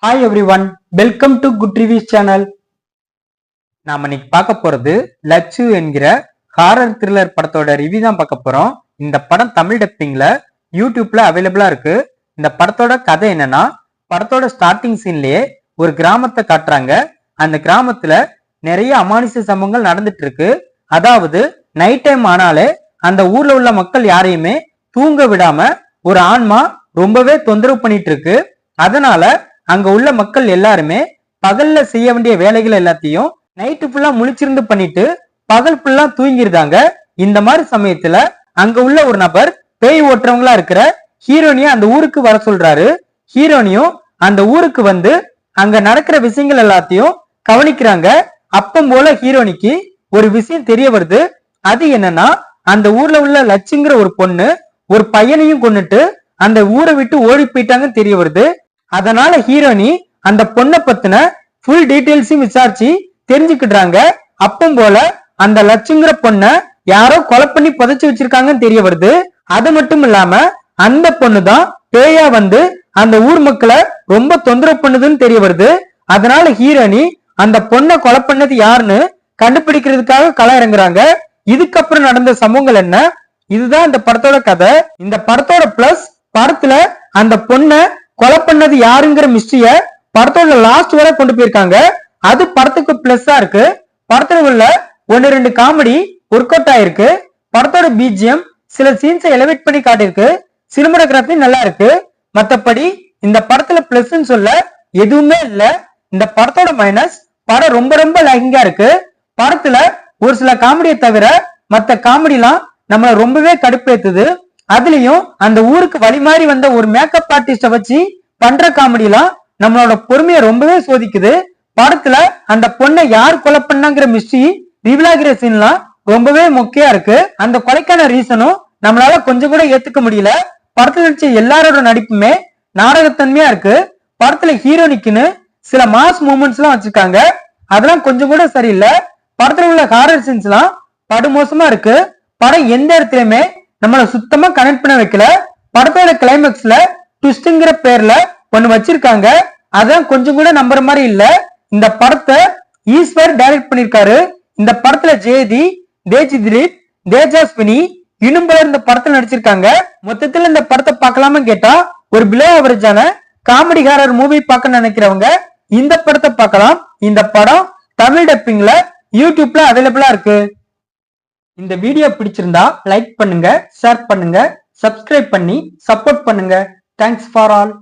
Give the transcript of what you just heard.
Hi everyone, welcome to good reviews channel. நாம இன்னைக்கு பார்க்க போறது லட்சு என்கிற ஹாரர் த்ரில்லர் படத்தோட ரிவ்யூ தான் பார்க்க போறோம். இந்த படம் தமிழ் டப்பிங்ல யூடியூப்ல அவைலபிளா இருக்கு. இந்த படத்தோட கதை என்னன்னா, படத்தோட ஸ்டார்டிங் சீன்லயே ஒரு கிராமத்தை காட்டுறாங்க. அந்த கிராமத்துல நிறைய அமானுஷ சம்பவங்கள் நடந்துட்டு இருக்கு. அதாவது நைட் டைம் ஆனாலே அந்த ஊர்ல உள்ள மக்கள் யாரையுமே தூங்க விடாம ஒரு ஆன்மா ரொம்பவே தொந்தரவு பண்ணிட்டு இருக்கு. அதனால அங்க உள்ள மக்கள் எல்லாருமே பகல்ல செய்ய வேண்டிய வேலைகள் எல்லாத்தையும் நைட்டு ஃபுல்லா முழிச்சிருந்து பண்ணிட்டு பகல் ஃபுல்லா தூங்கிருந்தாங்க. இந்த மாதிரி சமயத்துல அங்க உள்ள ஒரு நபர் பேய் ஓட்டுறவங்களா இருக்கிற ஹீரோனிய அந்த ஊருக்கு வர சொல்றாரு. ஹீரோனியும் அந்த ஊருக்கு வந்து அங்க நடக்கிற விஷயங்கள் எல்லாத்தையும் கவனிக்கிறாங்க. அப்பம் போல ஹீரோனிக்கு ஒரு விஷயம் தெரிய வருது. அது என்னன்னா, அந்த ஊர்ல உள்ள லட்சுங்கிற ஒரு பொண்ணு ஒரு பையனையும் கொன்னுட்டு அந்த ஊரை விட்டு ஓடி போயிட்டாங்கன்னு தெரிய வருது. அதனால ஹீரோனி அந்த பொண்ணை பத்தின ஃபுல் டீடைல்ஸையும் விசாரிச்சு தெரிஞ்சுக்கிட்டாங்க. அப்பம் போல அந்த லட்சுங்கிற பொண்ணை யாரோ கொலை பண்ணி புதைச்சு வச்சிருக்காங்கன்னு தெரிய வருது. அது மட்டும் இல்லாம அந்த பொண்ணு தான் பேயா வந்து அந்த ஊர் மக்களை ரொம்ப தொந்தரவு பண்ணுதுன்னு தெரிய வருது. அதனால ஹீரோனி அந்த பொண்ணை கொலை பண்ணது யாருன்னு கண்டுபிடிக்கிறதுக்காக கள இறங்குறாங்க. இதுக்கப்புறம் நடந்த சம்பவங்கள் என்ன, இதுதான் இந்த படத்தோட கதை. இந்த படத்தோட பிளஸ், படத்துல அந்த பொண்ணை கொலை பண்ணது யாருங்கிற மிஸ்டரிய படத்தோட லாஸ்ட் வரை கொண்டு போயிருக்காங்க. அது படத்துக்கு பிளஸ்ஸா இருக்கு. படத்துல உள்ள 1-2 காமெடி ஒர்க் அவுட் ஆயிருக்கு. படத்தோட பிஜிஎம் சில சீன்ஸை எலிவேட் பண்ணி காட்டிருக்கு. சினிமாட்டோகிராஃபி நல்லா இருக்கு. மத்தபடி இந்த படத்துல பிளஸ்ன்னு சொல்ல எதுவுமே இல்ல. இந்த படத்தோட மைனஸ், படம் ரொம்ப ரொம்ப லாகிங்கா இருக்கு. படத்துல ஒரு சில காமெடியை தவிர மத்த காமெடிலாம் நம்மள ரொம்பவே கடுப்பேத்துது. அதுலயும் அந்த ஊருக்கு வழி மாறி வந்த ஒரு மேக்கப் ஆர்டிஸ்ட வச்சு பண்ற காமெடிலாம் நம்மளோட பொறுமையை ரொம்பவே சோதிக்குது. படத்துல அந்த பொண்ணை யார் கொலை பண்ணாங்கிற மிஸ்ட்ரி ரிவீல் ஆகிற சீன்லாம் ரொம்பவே முக்கியம் இருக்கு. அந்த கொலைக்கான ரீசனும் நம்மளால கொஞ்சம் கூட ஏத்துக்க முடியல. படத்துல நடிச்ச எல்லாரோட நடிப்புமே நாடகத்தன்மையா இருக்கு. படத்துல ஹீரோனிக்குன்னு சில மாஸ் மூமெண்ட்ஸ் எல்லாம் வச்சிருக்காங்க. அதெல்லாம் கொஞ்சம் கூட சரியில்லை. படத்துல உள்ள ஹாரர் சீன்ஸ் எல்லாம் படுமோசமா இருக்கு. படம் எந்த இடத்துலயுமே நம்மள சுத்தமா கனெக்ட் பண்ண வைக்கல. படத்தோட கிளைமேக்ஸ்ல ட்விஸ்ட்ங்கிற பேர்ல ஒண்ணு வச்சிருக்காங்க. அதான் கொஞ்சம் கூட நம்புற மாதிரி இல்ல. இந்த படத்தை ஈஸ்வர் டைரக்ட் பண்ணிருக்காரு. இந்த படத்துல ஜெயதி, தேஜி திலீப், தேஜாஸ்வினி இன்னும் பலர் இந்த படத்துல நடிச்சிருக்காங்க. மொத்தத்துல இந்த படத்தை பார்க்கலாமா கேட்டா, ஒரு பிலோ அவரேஜான காமெடி ஹாரர் மூவி பார்க்க நினைக்கிறவங்க இந்த படத்தை பார்க்கலாம். இந்த படம் தமிழ் டப்பிங்ல யூடியூப்ல அவைலபிளா இருக்கு. இந்த வீடியோ பிடிச்சிருந்தா லைக் பண்ணுங்க, ஷேர் பண்ணுங்க, சப்ஸ்கிரைப் பண்ணி சப்போர்ட் பண்ணுங்க. Thanks for all.